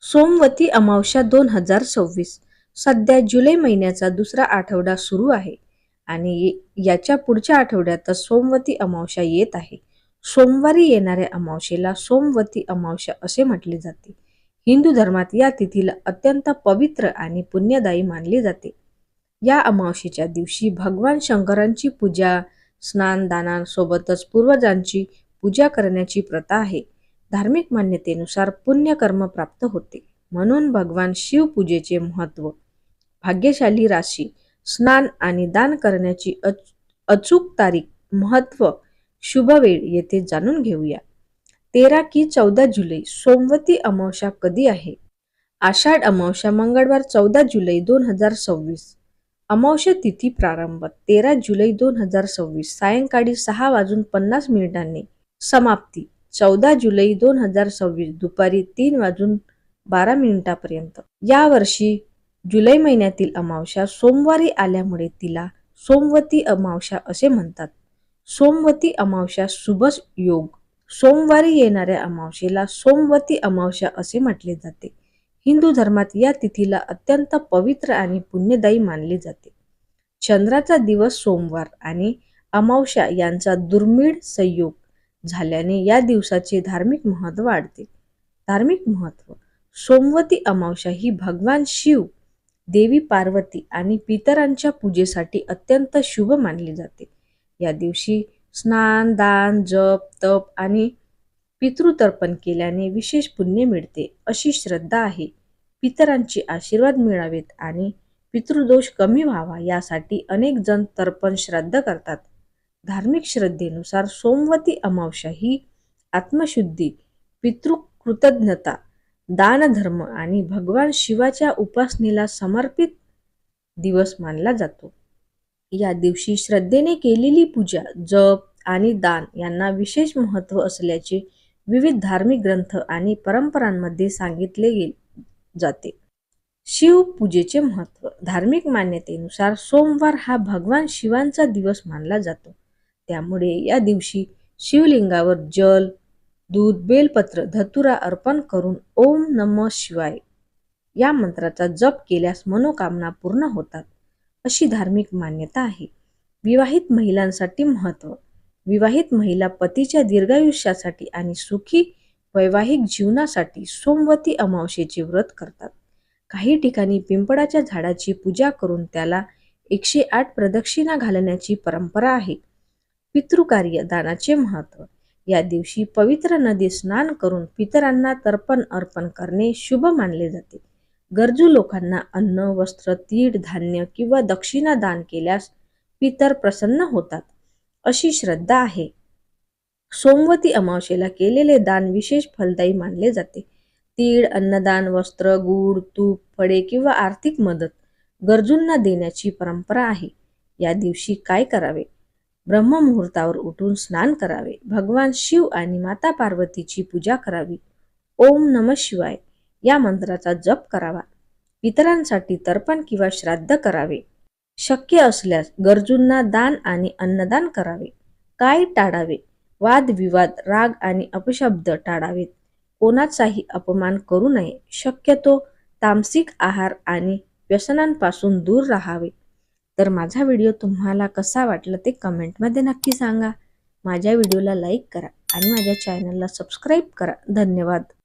सोमवती अमावस्या 2026 सध्या जुलै महिन्याचा दुसरा आठवडा सुरू आहे आणि याच्या पुढच्या आठवड्यातच सोमवती अमावस्या येत आहे. सोमवारी येणाऱ्या अमावस्येला सोमवती अमावस्या असे म्हटले जाते. हिंदू धर्मात या तिथीला अत्यंत पवित्र आणि पुण्यदायी मानले जाते. या अमावस्येच्या दिवशी भगवान शंकरांची पूजा, स्नान दानांसोबतच पूर्वजांची पूजा करण्याची प्रथा आहे. धार्मिक मान्यतेनुसार पुण्यकर्म प्राप्त होते, म्हणून भगवान शिव पूजेचे महत्त्व. भाग्यशाली राशी, स्नान आणि दान करण्याची अचूक तारीख, महत्त्व, शुभ वेळ येथे जाणून घेऊया. 13 की 14 जुलै सोमवती अमावस्या कधी आहे? आषाढ अमावस्या मंगळवार 14 जुलै 2026. अमावस्या तिथी प्रारंभ 13 जुलै 2026 सायंकाळी 6:50 समाप्ती 14 जुलै 2026 दुपारी 3:12 पर्यंत. यावर्षी जुलै महिन्यातील अमावस्या सोमवारी आल्यामुळे तिला सोमवती अमावस्या असे म्हणतात. सोमवती अमावस्या शुभ योग. सोमवारी येणाऱ्या अमावस्येला सोमवती अमावस्या असे म्हटले जाते. हिंदू धर्मात या तिथीला अत्यंत पवित्र आणि पुण्यदायी मानले जाते. चंद्राचा दिवस सोमवार आणि अमावस्या यांचा दुर्मिळ संयोग झाल्याने या दिवसाचे धार्मिक महत्त्व वाढते. धार्मिक महत्त्व. सोमवती अमावस्या ही भगवान शिव, देवी पार्वती आणि पितरांच्या पूजेसाठी अत्यंत शुभ मानली जाते. या दिवशी स्नान, दान, जप, तप आणि पितृतर्पण केल्याने विशेष पुण्य मिळते अशी श्रद्धा आहे. पितरांचे आशीर्वाद मिळावेत आणि पितृदोष कमी व्हावा यासाठी अनेक जण तर्पण श्राद्ध करतात. धार्मिक श्रद्धेनुसार सोमवती अमावस्या ही आत्मशुद्धी, पितृकृतज्ञता, दानधर्म आणि भगवान शिवाच्या उपासनेला समर्पित दिवस मानला जातो. या दिवशी श्रद्धेने केलेली पूजा, जप आणि दान यांना विशेष महत्त्व असल्याचे विविध धार्मिक ग्रंथ आणि परंपरांमध्ये सांगितले जाते. शिव पूजेचे महत्त्व. धार्मिक मान्यतेनुसार सोमवार हा भगवान शिवांचा दिवस मानला जातो. त्यामुळे या दिवशी शिवलिंगावर जल, दूध, बेलपत्र, धतुरा अर्पण करून ओम नमः शिवाय या मंत्राचा जप केल्यास मनोकामना पूर्ण होतात अशी धार्मिक मान्यता आहे. विवाहित महिलांसाठी महत्त्व. विवाहित महिला पतीच्या दीर्घायुष्यासाठी आणि सुखी वैवाहिक जीवनासाठी सोमवती अमावस्येचे व्रत करतात. काही ठिकाणी पिंपळाच्या झाडाची पूजा करून त्याला 108 प्रदक्षिणा घालण्याची परंपरा आहे. पितृकार्य, दानाचे महत्त्व. या दिवशी पवित्र नदीत स्नान करून पितरांना तर्पण अर्पण करणे शुभ मानले जाते. गरजू लोकांना अन्न, वस्त्र, तीळ, धान्य किंवा दक्षिणा दान केल्यास पितर प्रसन्न होतात अशी श्रद्धा आहे. सोमवती अमावस्येला केलेले दान विशेष फलदायी मानले जाते. तीळ, अन्नदान, वस्त्र, गूळ, तूप, फळे किंवा आर्थिक मदत गरजूंना देण्याची परंपरा आहे. या दिवशी काय करावे? ब्रह्ममुहूर्तावर उठून स्नान करावे. भगवान शिव आणि माता पार्वतीची पूजा करावी. ओम नमः शिवाय या मंत्राचा जप करावा. पितरांसाठी तर्पण किंवा श्राद्ध करावे. शक्य असल्यास गरजूंना दान आणि अन्नदान करावे. काय टाळावे? वादविवाद, राग आणि अपशब्द टाळावेत. कोणाचाही अपमान करू नये. शक्यतो तामसिक आहार आणि व्यसनांपासून दूर राहावे. तर माझा व्हिडिओ तुम्हाला कसा वाटला ते कमेंटमध्ये नक्की सांगा. माझ्या व्हिडिओला लाईक करा आणि माझ्या चॅनलला सबस्क्राईब करा. धन्यवाद.